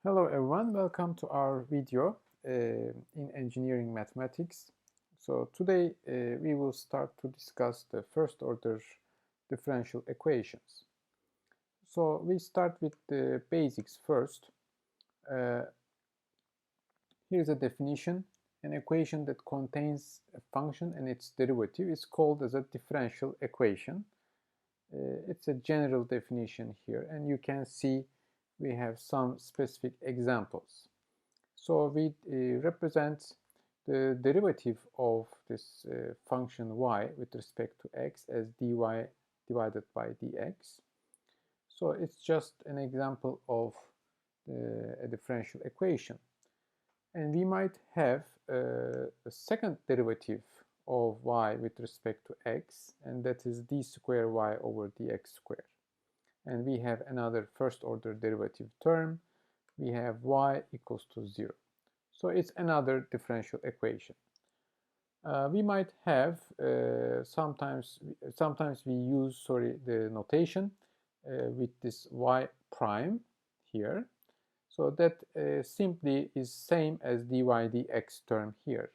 Hello everyone, welcome to our video in engineering mathematics. So today we will start to discuss the first order differential equations. So we start with the basics first. Uh, Here's a definition. An equation that contains a function and its derivative is called as a differential equation. It's a general definition here, and you can see we have some specific examples. So we represent the derivative of this function y with respect to x as dy divided by dx. So it's just an example of a differential equation. And we might have a second derivative of y with respect to x, and that is d square y over dx square. And we have another first order derivative term. We have y equals to 0. So it's another differential equation. We might have sometimes we use the notation with this y prime here. So that simply is same as dy dx term here.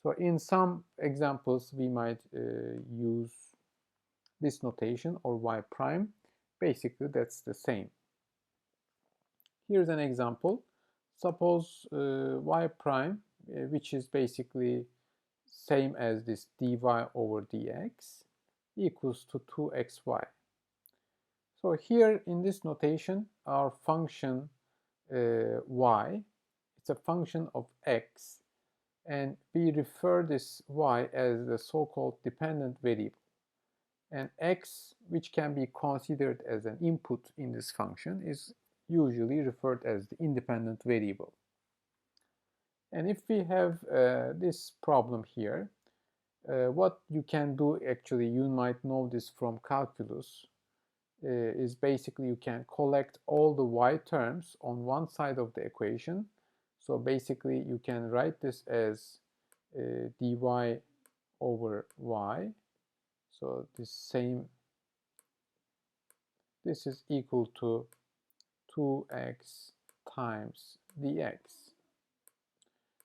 So in some examples we might use this notation or y prime. Basically that's the same. Here's an example. Suppose y prime, which is basically same as this dy over dx, equals to 2xy. So here in this notation, our function y, it's a function of x, and we refer this y as the so-called dependent variable. And x, which can be considered as an input in this function, is usually referred as the independent variable. And if we have this problem here, what you can do, actually, you might know this from calculus, is basically you can collect all the y terms on one side of the equation. So basically you can write this as dy over y. So this is equal to 2x times dx.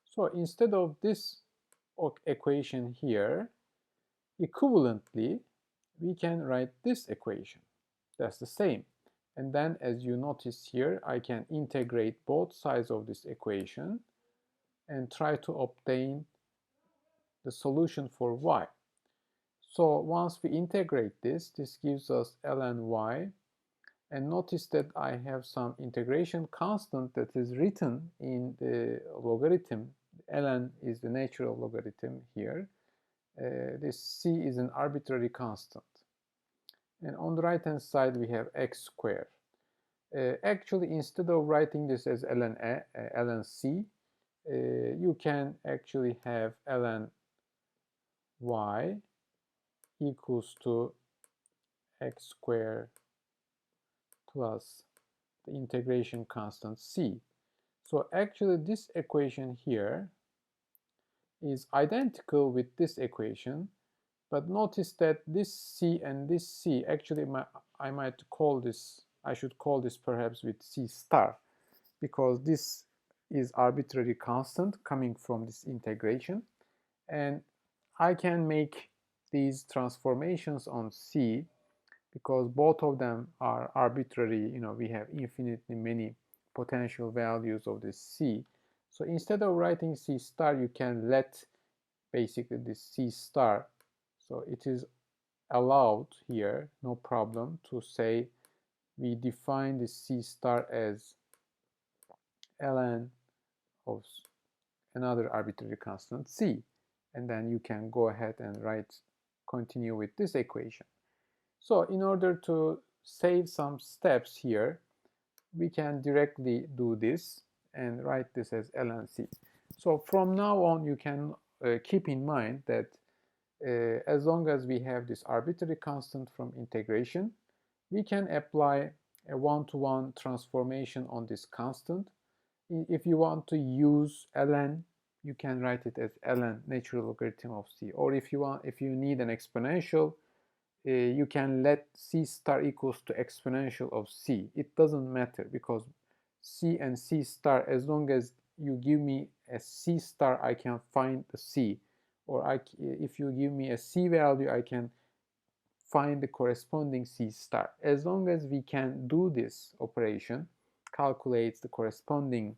So instead of this equation here, equivalently, we can write this equation. That's the same. And then, as you notice here, I can integrate both sides of this equation and try to obtain the solution for y. So once we integrate this gives us ln y. And notice that I have some integration constant that is written in the logarithm. Ln is the natural logarithm here. This c is an arbitrary constant. And on the right hand side we have x squared. Actually, instead of writing this as ln c, you can actually have ln y equals to x squared plus the integration constant c. So actually this equation here is identical with this equation, but notice that this c and this c, actually I should call this perhaps with c star, because this is arbitrary constant coming from this integration, and I can make these transformations on c because both of them are arbitrary. We have infinitely many potential values of this c. So instead of writing c star, you can let basically this c star, so it is allowed here, no problem, to say we define this c star as ln of another arbitrary constant c, and then you can go ahead and continue with this equation. So in order to save some steps here, we can directly do this and write this as ln c. So from now on, you can keep in mind that as long as we have this arbitrary constant from integration, we can apply a one-to-one transformation on this constant. If you want to use ln, you can write it as ln natural logarithm of c. Or if you need an exponential, you can let c star equals to exponential of c. It doesn't matter because C and C star, as long as you give me a C star, I can find the C. Or if you give me a C value, I can find the corresponding C star. As long as we can do this operation, calculate the corresponding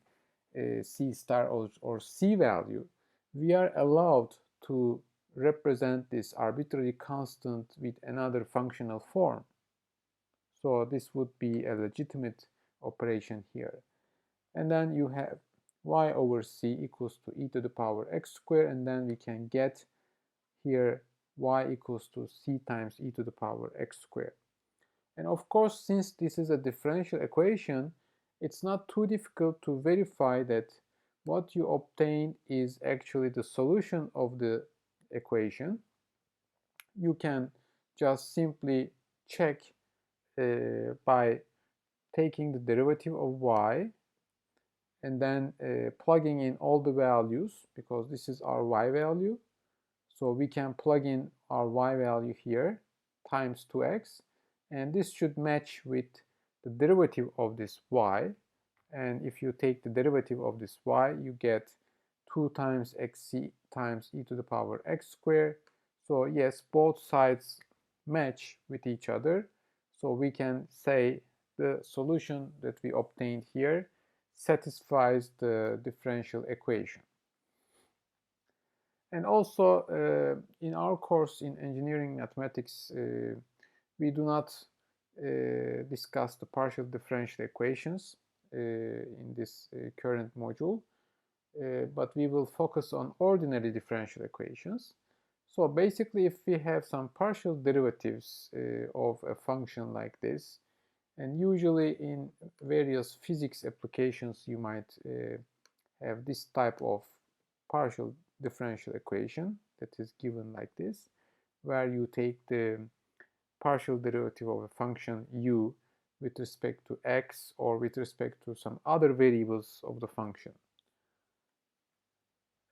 C star or C value, we are allowed to represent this arbitrary constant with another functional form. So this would be a legitimate operation here. And then you have y over c equals to e to the power x squared, and then we can get here y equals to c times e to the power x squared. And of course, since this is a differential equation, it's not too difficult to verify that what you obtained is actually the solution of the equation. You can just simply check by taking the derivative of y and then plugging in all the values, because this is our y value. So we can plug in our y value here times 2x, and this should match with the derivative of this y. And if you take the derivative of this y, you get 2 times xc times e to the power x squared. So yes, both sides match with each other. So we can say the solution that we obtained here satisfies the differential equation. And also in our course in engineering mathematics, we do not discuss the partial differential equations in this current module, but we will focus on ordinary differential equations. So basically, if we have some partial derivatives of a function like this, and usually in various physics applications you might have this type of partial differential equation that is given like this, where you take the partial derivative of a function u with respect to x or with respect to some other variables of the function.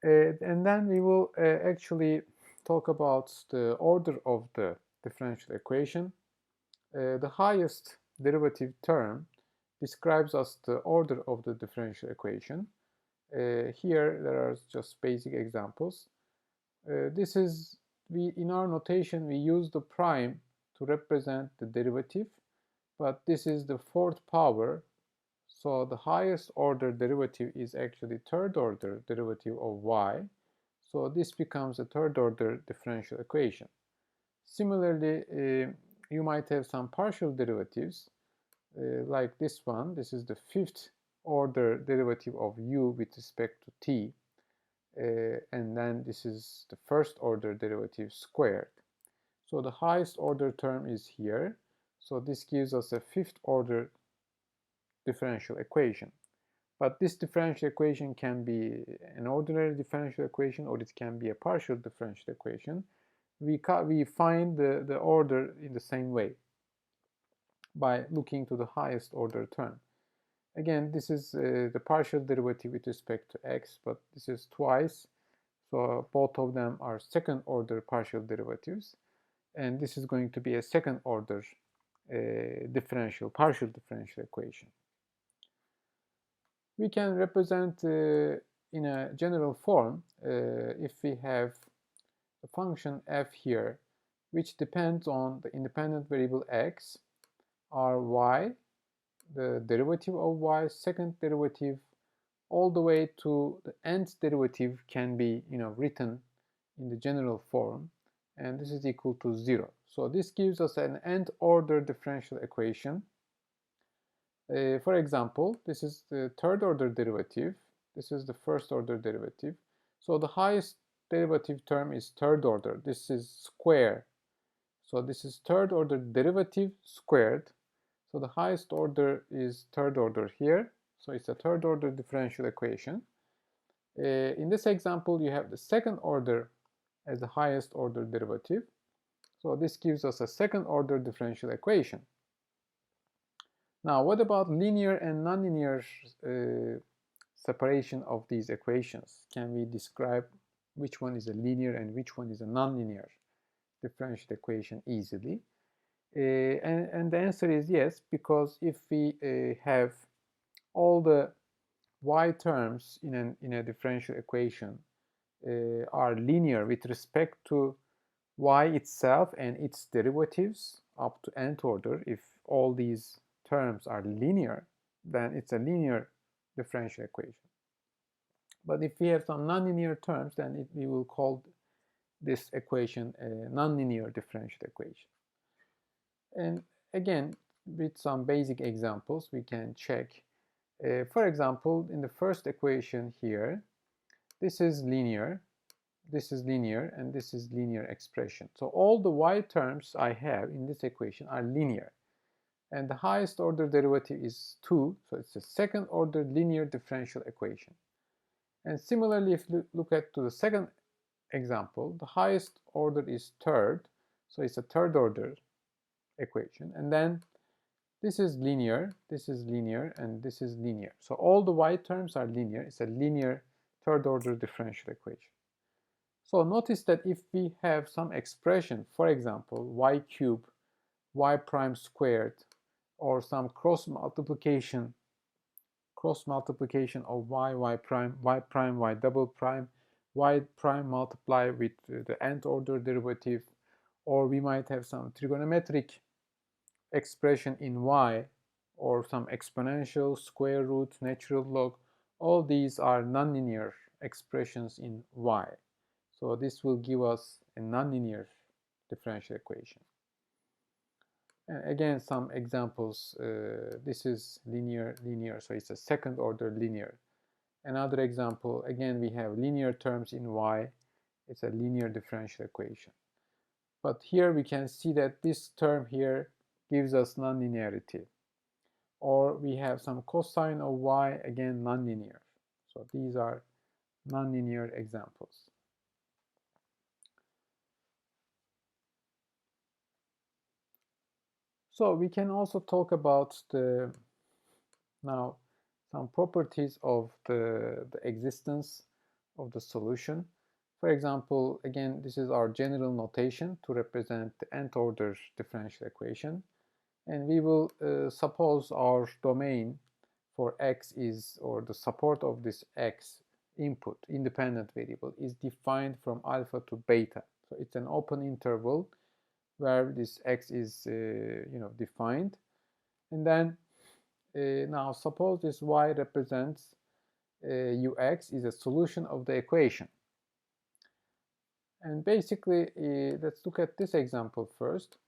And then we will actually talk about the order of the differential equation. The highest derivative term describes us the order of the differential equation. Here there are just basic examples. In our notation we use the prime to represent the derivative, but this is the fourth power, so the highest order derivative is actually third order derivative of y, so this becomes a third order differential equation. Similarly, you might have some partial derivatives like this one. This is the fifth order derivative of u with respect to t, and then this is the first order derivative squared. So the highest order term is here, so this gives us a fifth order differential equation. But this differential equation can be an ordinary differential equation, or it can be a partial differential equation. We find the order in the same way by looking to the highest order term. Again, this is the partial derivative with respect to x, but this is twice, so both of them are second order partial derivatives, and this is going to be a second order partial differential equation. We can represent in a general form if we have a function f here which depends on the independent variable x, our y, the derivative of y, second derivative, all the way to the nth derivative can be written in the general form, and this is equal to 0. So this gives us an nth order differential equation. For example, this is the third order derivative, this is the first order derivative. So the highest derivative term is third order, this is square. So this is third order derivative squared. So the highest order is third order here. So it's a third order differential equation. In this example, you have the second order as the highest order derivative. So this gives us a second order differential equation. Now, what about linear and nonlinear separation of these equations? Can we describe which one is a linear and which one is a nonlinear differential equation easily? And the answer is yes, because if we have all the y terms in a differential equation are linear with respect to y itself and its derivatives up to nth order. If all these terms are linear, then it's a linear differential equation. But if we have some nonlinear terms, then we will call this equation a nonlinear differential equation. And again, with some basic examples, we can check. For example, in the first equation here, this is linear, and this is linear expression. So all the y terms I have in this equation are linear. And the highest order derivative is 2, so it's a second order linear differential equation. And similarly, if you look at the second example, the highest order is third, so it's a third order equation. And then this is linear, and this is linear. So all the y terms are linear. It's a linear third order differential equation. So notice that if we have some expression, for example, y cubed, y prime squared, or some cross multiplication of y prime, y double prime, y prime multiplied with the nth order derivative, or we might have some trigonometric expression in y, or some exponential, square root, natural log. All these are nonlinear expressions in y. So this will give us a nonlinear differential equation. And again, some examples. This is linear, so it's a second order linear. Another example, again, we have linear terms in y. It's a linear differential equation. But here we can see that this term here gives us nonlinearity. Or we have some cosine of y, again nonlinear. So these are nonlinear examples. So we can also talk about now some properties of the existence of the solution. For example, again, this is our general notation to represent the nth order differential equation. And we will suppose our domain for x is, or the support of this x input, independent variable, is defined from alpha to beta. So it's an open interval where this x is defined. And then now suppose this y represents ux is a solution of the equation. And basically, let's look at this example first,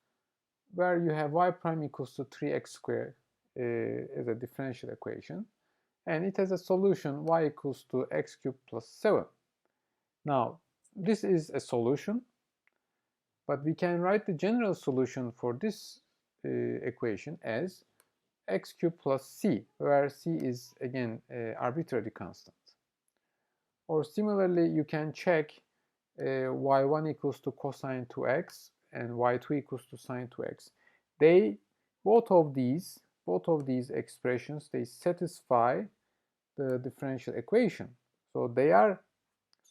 where you have y prime equals to 3x squared as a differential equation, and it has a solution y equals to x cubed plus 7. Now, this is a solution, but we can write the general solution for this equation as x cubed plus c, where c is again arbitrary constant. Or similarly, you can check y1 equals to cosine 2x and y2 equals to sine 2x. Both of these expressions, they satisfy the differential equation. So they are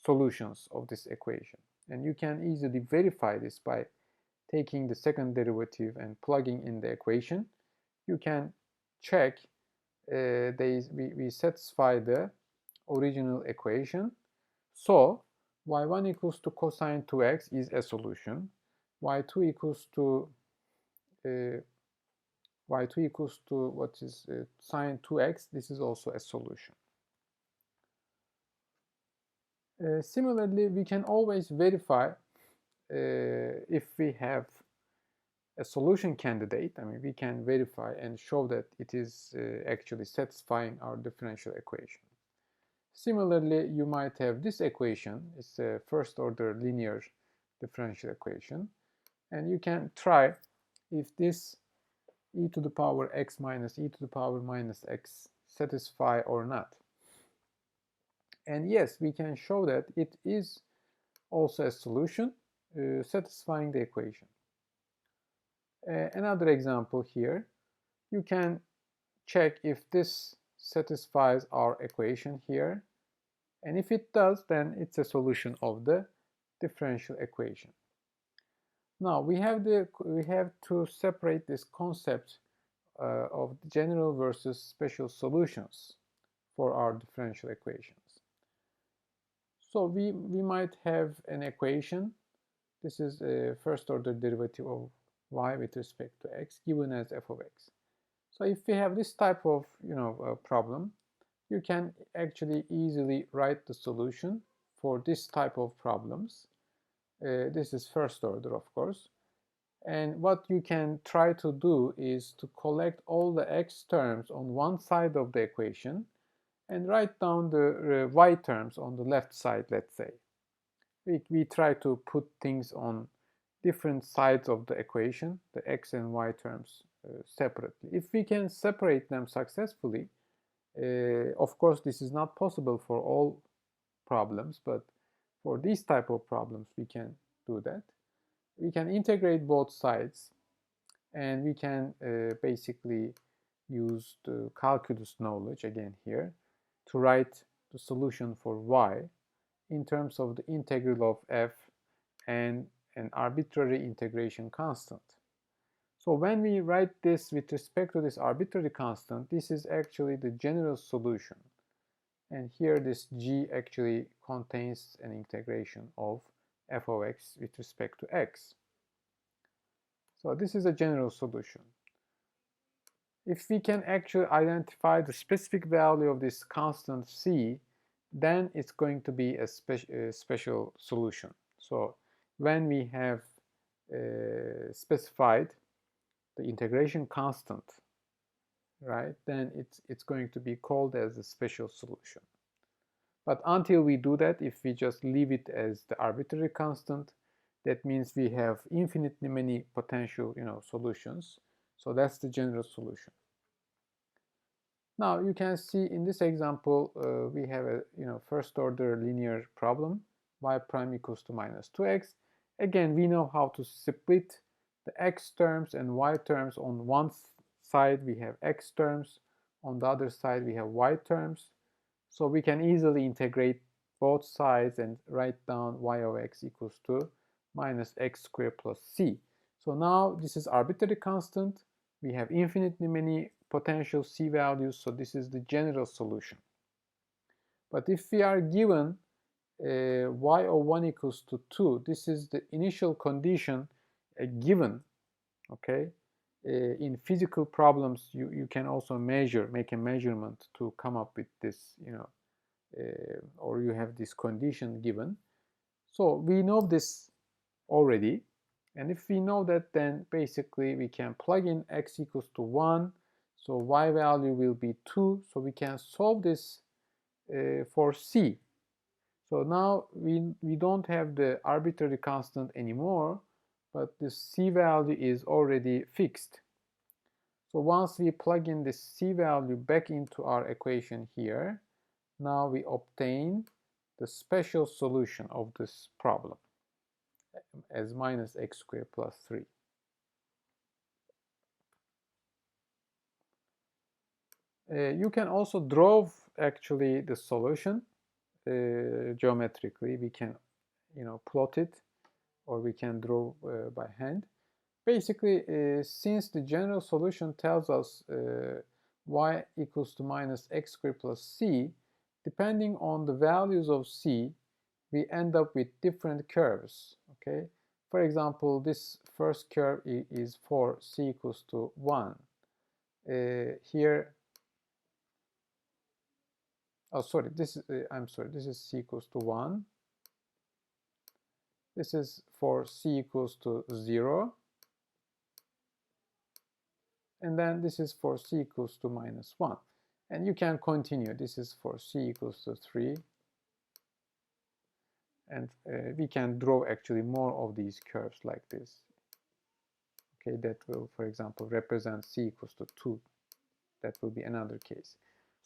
solutions of this equation. And you can easily verify this by taking the second derivative and plugging in the equation. You can check we satisfy the original equation. So y1 equals to cosine 2x is a solution. y2 equals to what is sine 2x. This is also a solution. Similarly, we can always verify if we have a solution candidate. I mean, we can verify and show that it is actually satisfying our differential equation. Similarly, you might have this equation. It's a first order linear differential equation. And you can try if this e to the power x minus e to the power minus x satisfy or not. And yes, we can show that it is also a solution satisfying the equation. Another example here, you can check if this satisfies our equation here, and if it does, then it's a solution of the differential equation. Now we have to separate this concept of general versus special solutions for our differential equations. So we might have an equation. This is a first order derivative of y with respect to x given as f of x. So if we have this type of problem, you can actually easily write the solution for this type of problems. This is first order, of course. And what you can try to do is to collect all the x terms on one side of the equation and write down the y terms on the left side, let's say. We try to put things on different sides of the equation, the x and y terms separately. If we can separate them successfully, of course this is not possible for all problems, but for these type of problems we can do that. We can integrate both sides, and we can basically use the calculus knowledge again here to write the solution for y in terms of the integral of f and an arbitrary integration constant. So when we write this with respect to this arbitrary constant, this is actually the general solution. And here this g actually contains an integration of f of x with respect to x. So this is a general solution. If we can actually identify the specific value of this constant c, then it's going to be a special solution. So when we have specified the integration constant, right, then it's going to be called as a special solution. But until we do that, if we just leave it as the arbitrary constant, that means we have infinitely many potential solutions. So that's the general solution. Now you can see in this example we have a first order linear problem, y prime equals to minus 2x. Again, we know how to split the x terms and y terms. On one side we have x terms, on the other side we have y terms. So we can easily integrate both sides and write down y of x equals to minus x squared plus c. So now this is arbitrary constant. We have infinitely many potential c values, so this is the general solution. But if we are given y of 1 equals to 2, this is the initial condition given, okay? In physical problems, you can also make a measurement to come up with this, or you have this condition given. So we know this already. And if we know that, then basically we can plug in x equals to 1. So y value will be 2. So we can solve this for c. So now we don't have the arbitrary constant anymore, but the c value is already fixed. So once we plug in the c value back into our equation here, now we obtain the special solution of this problem as minus x squared plus 3. You can also draw actually the solution geometrically. We can plot it, or we can draw by hand. Basically, since the general solution tells us y equals to minus x squared plus c, depending on the values of c, we end up with different curves, okay? For example, this first curve is for c equals to 1. Here, oh sorry, this is, this is c equals to 1. This is for c equals to 0. And then this is for c equals to minus 1. And you can continue. This is for c equals to 3. And we can draw actually more of these curves like this. Okay, that will, for example, represent c equals to 2. That will be another case.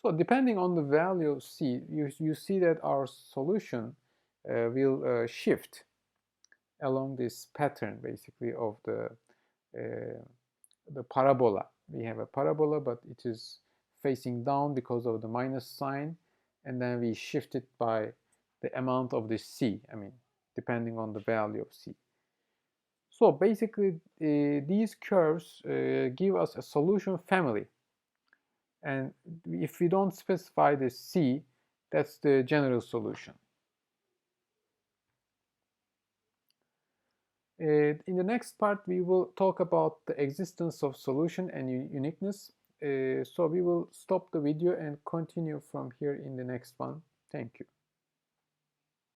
So depending on the value of c, you see that our solution will shift along this pattern, basically, of the parabola. We have a parabola, but it is facing down because of the minus sign, and then we shift it by the amount of the c, depending on the value of c. So basically, these curves give us a solution family. And if we don't specify the C, that's the general solution. In the next part, we will talk about the existence of solution and uniqueness. So we will stop the video and continue from here in the next one. Thank you.